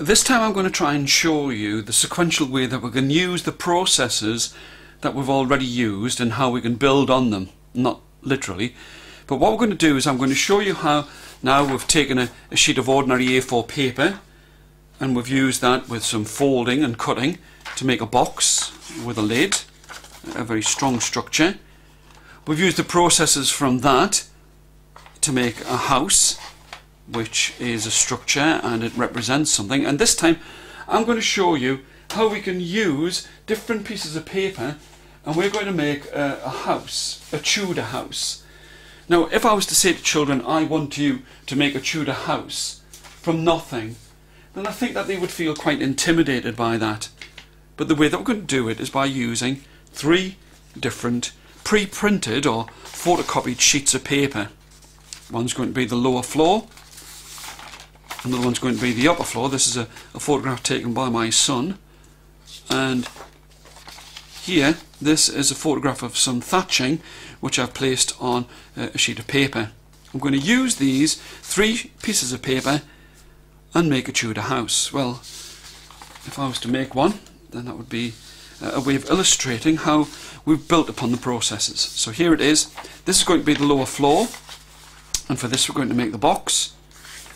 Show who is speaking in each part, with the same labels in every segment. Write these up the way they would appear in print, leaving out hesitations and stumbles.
Speaker 1: This time I'm going to try and show you the sequential way that we can use the processes that we've already used and how we can build on them. Not literally, but what we're going to do is I'm going to show you how now we've taken a sheet of ordinary A4 paper and we've used that with some folding and cutting to make a box with a lid, a very strong structure. We've used the processes from that to make a house, which is a structure and it represents something. And this time I'm going to show you how we can use different pieces of paper and we're going to make a house, a Tudor house. Now if I was to say to children, I want you to make a Tudor house from nothing, then I think that they would feel quite intimidated by that. But the way that we're going to do it is by using 3 different pre-printed or photocopied sheets of paper. One's going to be the lower floor, another one's going to be the upper floor. This is a photograph taken by my son, and here this is a photograph of some thatching which I've placed on a sheet of paper. I'm going to use these 3 pieces of paper and make a Tudor house. Well, if I was to make one, then that would be a way of illustrating how we've built upon the processes. So here it is. This is going to be the lower floor, and for this we're going to make the box.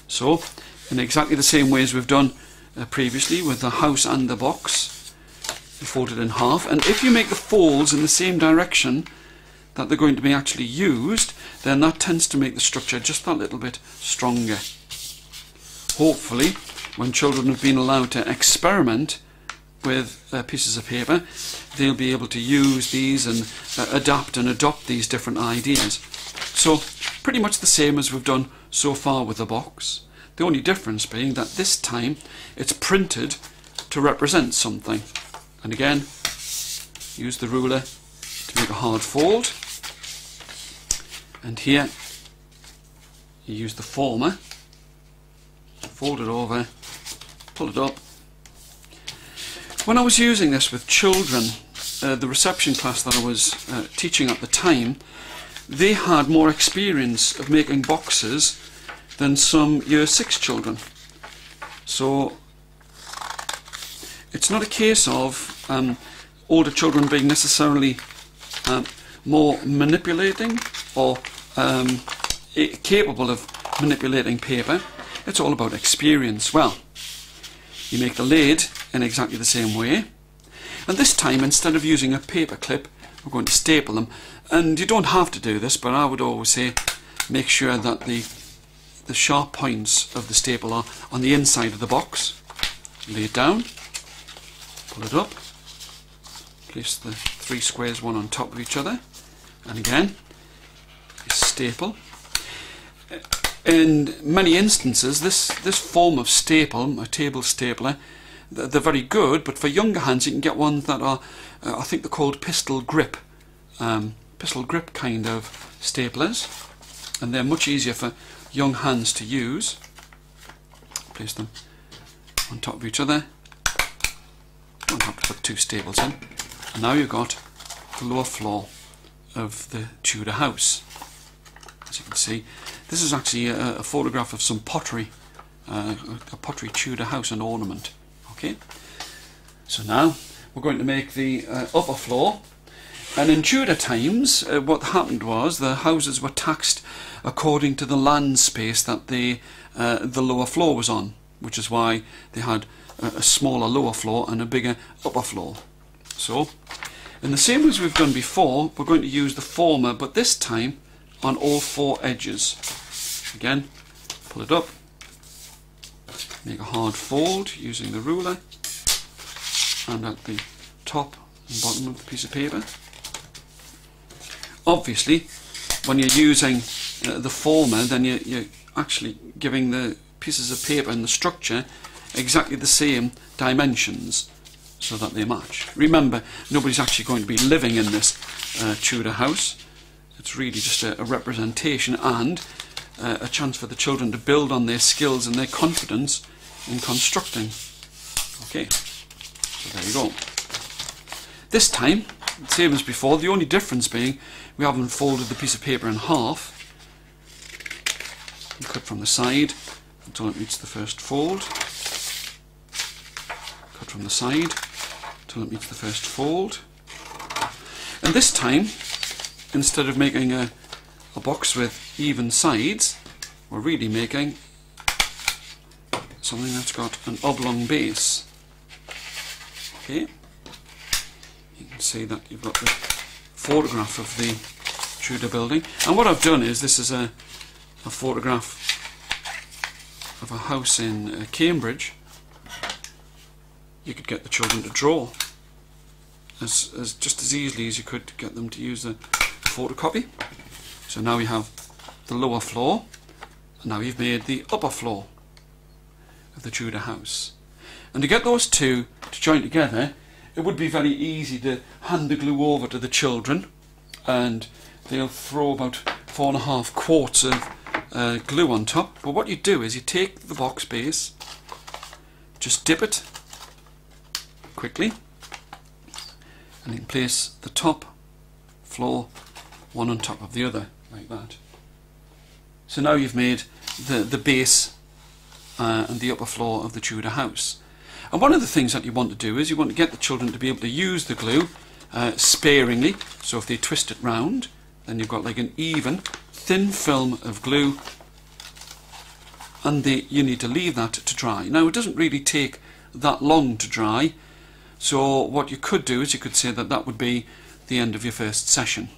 Speaker 1: So in exactly the same way as we've done previously with the house and the box, you fold it in half, and if you make the folds in the same direction that they're going to be actually used, then that tends to make the structure just that little bit stronger. Hopefully, when children have been allowed to experiment with pieces of paper, they'll be able to use these and adapt and adopt these different ideas. So pretty much the same as we've done so far with the box. The only difference being that this time it's printed to represent something. And again, use the ruler to make a hard fold. And here you use the former, fold it over, pull it up. When I was using this with children, the reception class that I was teaching at the time, they had more experience of making boxes than some Year 6 children. So it's not a case of older children being necessarily more manipulating or capable of manipulating paper. It's all about experience. Well, you make the lid in exactly the same way, and this time instead of using a paper clip we're going to staple them. And you don't have to do this, but I would always say make sure that the sharp points of the staple are on the inside of the box. Lay it down, pull it up, place the 3 squares one on top of each other, and again you staple. In many instances this form of staple, a table stapler, they're very good, but for younger hands you can get ones that are I think they're called pistol grip kind of staplers, and they're much easier for young hands to use. Place them on top of each other. Don't have to put 2 staples in, and now you've got the lower floor of the Tudor house. As you can see, this is actually a photograph of some pottery, a pottery Tudor house and ornament. Okay, so now we're going to make the upper floor. And in Tudor times, what happened was the houses were taxed according to the land space that the lower floor was on, which is why they had a smaller lower floor and a bigger upper floor. So, in the same way as we've done before, we're going to use the former, but this time on all 4 edges. Again, pull it up, make a hard fold using the ruler, and at the top and bottom of the piece of paper. Obviously, when you're using the former, then you're actually giving the pieces of paper and the structure exactly the same dimensions so that they match. Remember, nobody's actually going to be living in this Tudor house. It's really just a representation and a chance for the children to build on their skills and their confidence in constructing. Okay, so there you go. This time, same as before, the only difference being we haven't folded the piece of paper in half. You cut from the side until it meets the first fold. from the side till it meets the first fold. And this time, instead of making a box with even sides, we're really making something that's got an oblong base. Okay, you can see that you've got the photograph of the Tudor building, and what I've done is, this is a photograph of a house in Cambridge. You could get the children to draw as just as easily as you could get them to use a photocopy. So now you have the lower floor, and now you've made the upper floor of the Tudor house. And to get those two to join together, it would be very easy to hand the glue over to the children, and they'll throw about 4.5 quarts of glue on top. But what you do is you take the box base, just dip it quickly, and you can place the top floor one on top of the other, like that. So now you've made the base and the upper floor of the Tudor house. And one of the things that you want to do is you want to get the children to be able to use the glue sparingly. So if they twist it round, then you've got like an even thin film of glue, and you need to leave that to dry. Now, it doesn't really take that long to dry, so what you could do is you could say that that would be the end of your first session.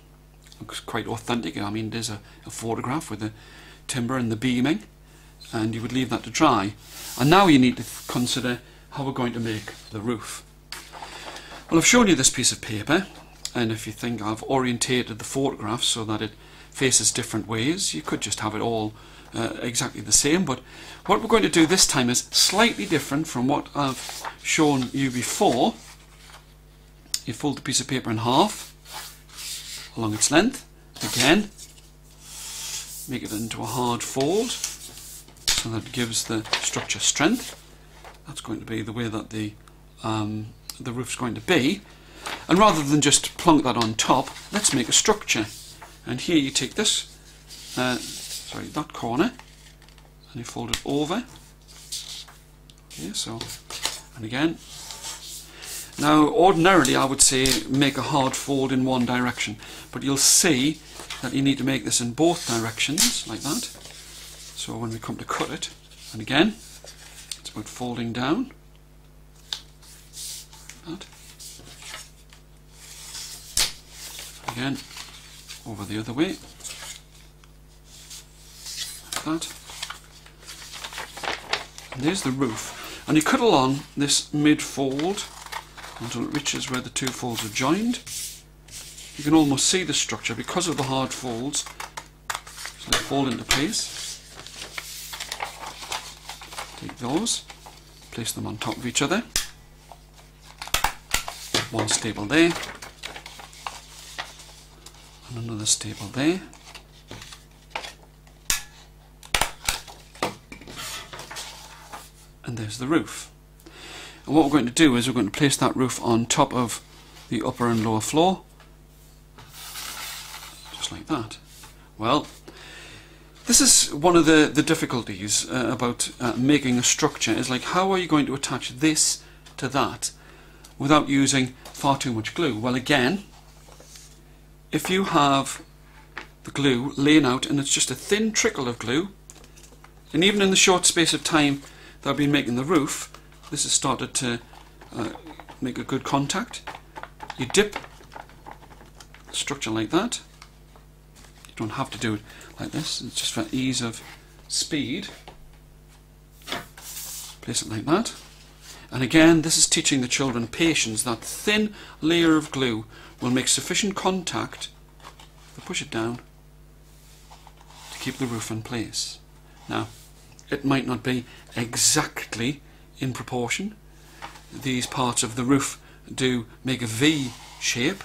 Speaker 1: Looks quite authentic. I mean, there's a photograph with the timber and the beaming, and you would leave that to dry. And now you need to consider how we're going to make the roof. Well, I've shown you this piece of paper, and if you think I've orientated the photograph so that it faces different ways, you could just have it all exactly the same. But what we're going to do this time is slightly different from what I've shown you before. You fold the piece of paper in half along its length. Again, make it into a hard fold so that it gives the structure strength. That's going to be the way that the roof's going to be. And rather than just plonk that on top, let's make a structure. And here you take this, that corner, and you fold it over. Okay, so, and again. Now, ordinarily I would say make a hard fold in one direction, but you'll see that you need to make this in both directions, like that. So when we come to cut it, and again, it's about folding down, like that. Again, over the other way, like that. And there's the roof. And you cut along this mid-fold until it reaches where the two folds are joined. You can almost see the structure because of the hard folds, so they fold into place. Take those, place them on top of each other. One staple there, and another staple there. And there's the roof. And what we're going to do is we're going to place that roof on top of the upper and lower floor, just like that. Well, this is one of the difficulties about making a structure, is like, how are you going to attach this to that without using far too much glue? Well, again, if you have the glue laying out and it's just a thin trickle of glue, and even in the short space of time that I've been making the roof, this has started to make a good contact. You dip the structure like that. You don't have to do it like this, it's just for ease of speed. Place it like that. And again, this is teaching the children patience. That thin layer of glue will make sufficient contact to push it down to keep the roof in place. Now, it might not be exactly in proportion. These parts of the roof do make a V shape,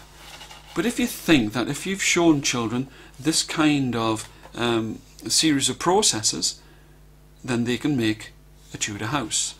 Speaker 1: but if you think that if you've shown children this kind of series of processes, then they can make a Tudor house.